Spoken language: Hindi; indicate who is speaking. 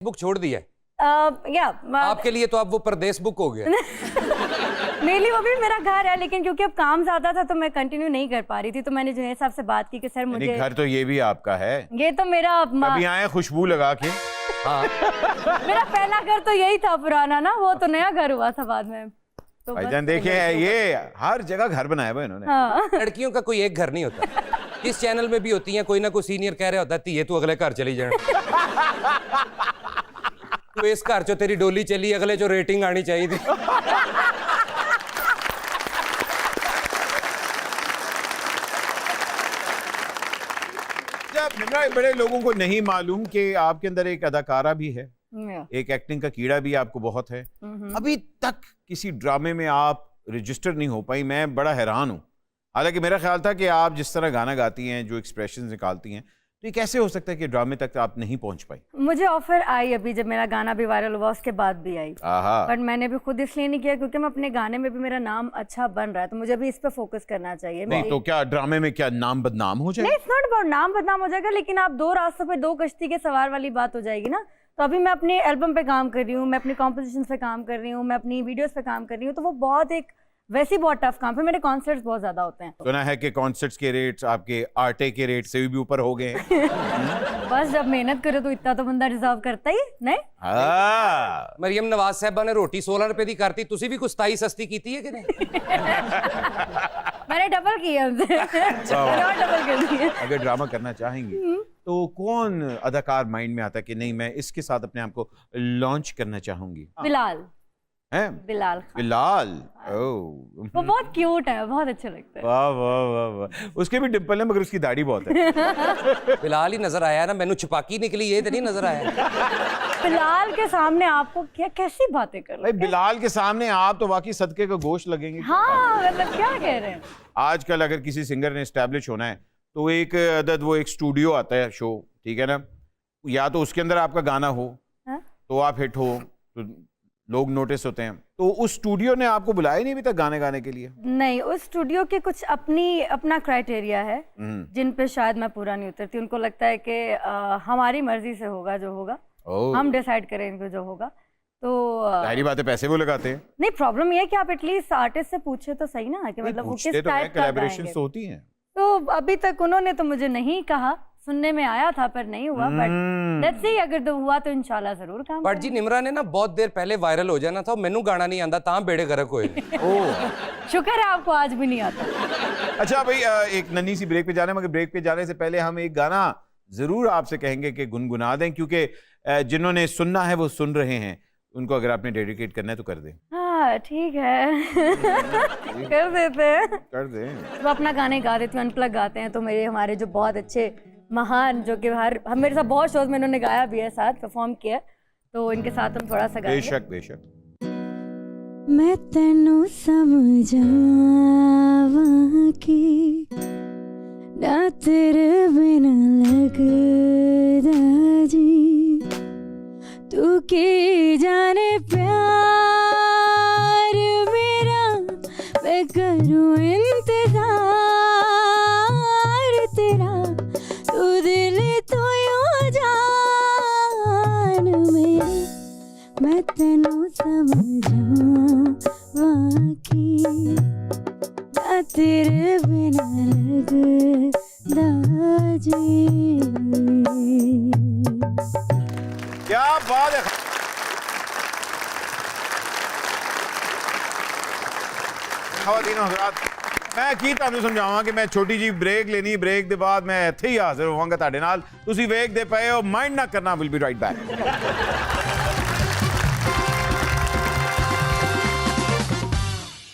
Speaker 1: बुक छोड़ दिया है?
Speaker 2: आपके
Speaker 1: लिए तो अब वो परदेश बुक हो गया।
Speaker 2: मेरे लिए वो भी मेरा घर है, लेकिन क्योंकि अब काम ज्यादा था तो मैं कंटिन्यू नहीं कर पा रही थी, तो मैंने जुनैद साहब से बात की कि सर मुझे
Speaker 3: घर तो ये भी आपका है?
Speaker 2: ये तो मेरा
Speaker 3: कभी आए खुशबू लगा के?
Speaker 1: हाँ।
Speaker 2: मेरा पहला घर तो यही था पुराना ना, वो तो नया घर हुआ था बाद में। तो
Speaker 3: भाईजान देखिए ये हर जगह घर बनाया हुआ इन्होंने।
Speaker 2: हाँ।
Speaker 1: लड़कियों का कोई एक घर नहीं होता। इस चैनल में भी होती है, कोई ना कोई सीनियर कह रहा होता है ये तू अगले घर चली जाए। तू इस घर चो तेरी डोली चली, अगले जो रेटिंग आनी चाहिए थी।
Speaker 3: बड़े लोगों को नहीं मालूम कि आपके अंदर एक अदाकारा भी है, एक एक्टिंग का कीड़ा भी आपको बहुत है। अभी तक किसी ड्रामे में आप रजिस्टर नहीं हो पाई, मैं बड़ा हैरान हूँ। हालांकि मेरा ख्याल था कि आप जिस तरह गाना गाती हैं, जो एक्सप्रेशंस निकालती हैं, तो ये कैसे हो सकता है कि ड्रामे तक आप नहीं पहुंच पाई?
Speaker 2: मुझे ऑफर आई अभी, जब मेरा गाना भी वायरल हुआ उसके बाद भी आई, बट मैंने भी खुद इसलिए नहीं किया क्योंकि मैं अपने गाने में भी मेरा नाम अच्छा बन रहा है, तो मुझे अभी इस पे फोकस करना चाहिए।
Speaker 3: नहीं तो क्या ड्रामे में क्या नाम बदनाम हो जाएगा?
Speaker 2: नहीं, इट्स नॉट अबाउट नाम बदनाम हो जाएगा, लेकिन आप दो रास्तों पे दो कश्ती के सवार वाली बात हो जाएगी ना। तो अभी मैं अपने एल्बम पे काम कर रही हूँ, मैं अपनी कॉम्पोजिशन पे काम कर रही हूँ, मैं अपनी वीडियोस पे काम कर रही हूँ, तो वो बहुत एक वैसे बहुत टफ काम है। मेरे कॉन्सर्ट्स बहुत ज्यादा होते हैं।
Speaker 3: सुना है कि कॉन्सर्ट्स के रेट्स आपके आटे के रेट से भी ऊपर हो गए।
Speaker 2: बस जब मेहनत करे तो इतना तो बंदा डिजर्व करता ही नहीं।
Speaker 1: मरियम नवाज साहबा ने रोटी 16 रुपए दी करती, तुसी भी कुछ 27 सस्ती कीती है कि नहीं?
Speaker 2: मैंने डबल किया डबल कर दिया।
Speaker 3: अगर ड्रामा करना चाहेंगी तो कौन अदाकार माइंड में आता है कि नहीं मैं इसके साथ अपने आप को लॉन्च करना चाहूंगी?
Speaker 2: बिलाल
Speaker 3: है?
Speaker 2: बिलाल खान।
Speaker 3: बिलाल,
Speaker 2: वो बहुत क्यूट है, बहुत अच्छा लगता है।
Speaker 3: वाह वाह वाह वाह। उसके भी डिंपल है मगर उसकी दाढ़ी बहुत है।
Speaker 1: बिलाल ही नजर आया ना, मैंने छुपाकी निकली ये तो नहीं नजर आया।
Speaker 2: बिलाल के सामने आपको क्या कैसी बातें कर रहे हैं?
Speaker 3: बिलाल के सामने आप तो वाकई सदके का गोश्त लगेंगे।
Speaker 2: हाँ, मतलब क्या कह रहे हैं?
Speaker 3: आजकल अगर किसी सिंगर ने एस्टैब्लिश होना है तो एक अदद वो एक स्टूडियो आता है शो, ठीक है ना, या तो उसके अंदर आपका गाना हो तो आप हिट हो तो लोग नोटिस होते हैं। तो उस स्टूडियो ने आपको बुलाया नहीं अभी तक गाने गाने के लिए?
Speaker 2: नहीं, उस स्टूडियो के कुछ अपना क्राइटेरिया है जिन पे शायद मैं पूरा नहीं उतरती। उनको लगता है कि हमारी मर्जी से होगा जो होगा, हम डिसाइड करेंगे जो होगा। तो
Speaker 3: सारी बातें पैसे वो लगाते हैं।
Speaker 2: नहीं, प्रॉब्लम ये है कि आप एटलीस्ट आर्टिस्ट से पूछे तो सही ना कि मतलब वो किस टाइप का
Speaker 3: कोलैबोरेशंस तो होती हैं।
Speaker 2: तो अभी तक उन्होंने तो मुझे नहीं कहा, सुनने में आया था पर नहीं हुआ, बट लेट्स सी अगर तो हुआ तो इंशाल्लाह जरूर काम।
Speaker 1: बट जी निमरा ने ना बहुत देर पहले वायरल हो जाना था, मैनू गाना नहीं आंदा ता बेड़े गर्क होए।
Speaker 2: शुक्र है आपको आज भी नहीं आता।
Speaker 3: अच्छा भाई, एक नन्ही सी ब्रेक पे जाना है, मगर ब्रेक पे जाने से पहले हम एक गाना जरूर आपसे कहेंगे कि गुनगुना दें, क्योंकि जिन्होंने सुनना है वो सुन रहे हैं, उनको अगर आपने डेडिकेट करना है तो कर दें।
Speaker 2: हाँ ठीक है। कर देते हैं,
Speaker 3: कर दें।
Speaker 2: तो अपना गाने गा देती हूँ, अनप्लग गाते हैं। तो हमारे जो बहुत अच्छे महान, जो कि हम मेरे साथ बहुत शोज में इन्होंने गाया भी है, साथ परफॉर्म किया, तो इनके साथ हम थोड़ा सा गाएंगे।
Speaker 3: बेशक बेशक।
Speaker 2: मैं तेनू समझावा कि ना तेरे बिना लगदा जी, तू की जाने प्यार मेरा, मैं करूँ इंतजार तेरा, तू दिल तो यूं जान मेरा, मैं तेनू समझावा कि ना तेरे बिना लगदा जी।
Speaker 3: क्या बात है। ख़वातीनो हज़रात, मैं की तुहानू समझावां कि मैं छोटी जी ब्रेक लेनी, ब्रेक के बाद मैं इत्थे ही हाजिर होवांगा तुहाडे नाल। तुसीं वेखदे पए हो, माइंड ना करना, विल बी राइट बैक।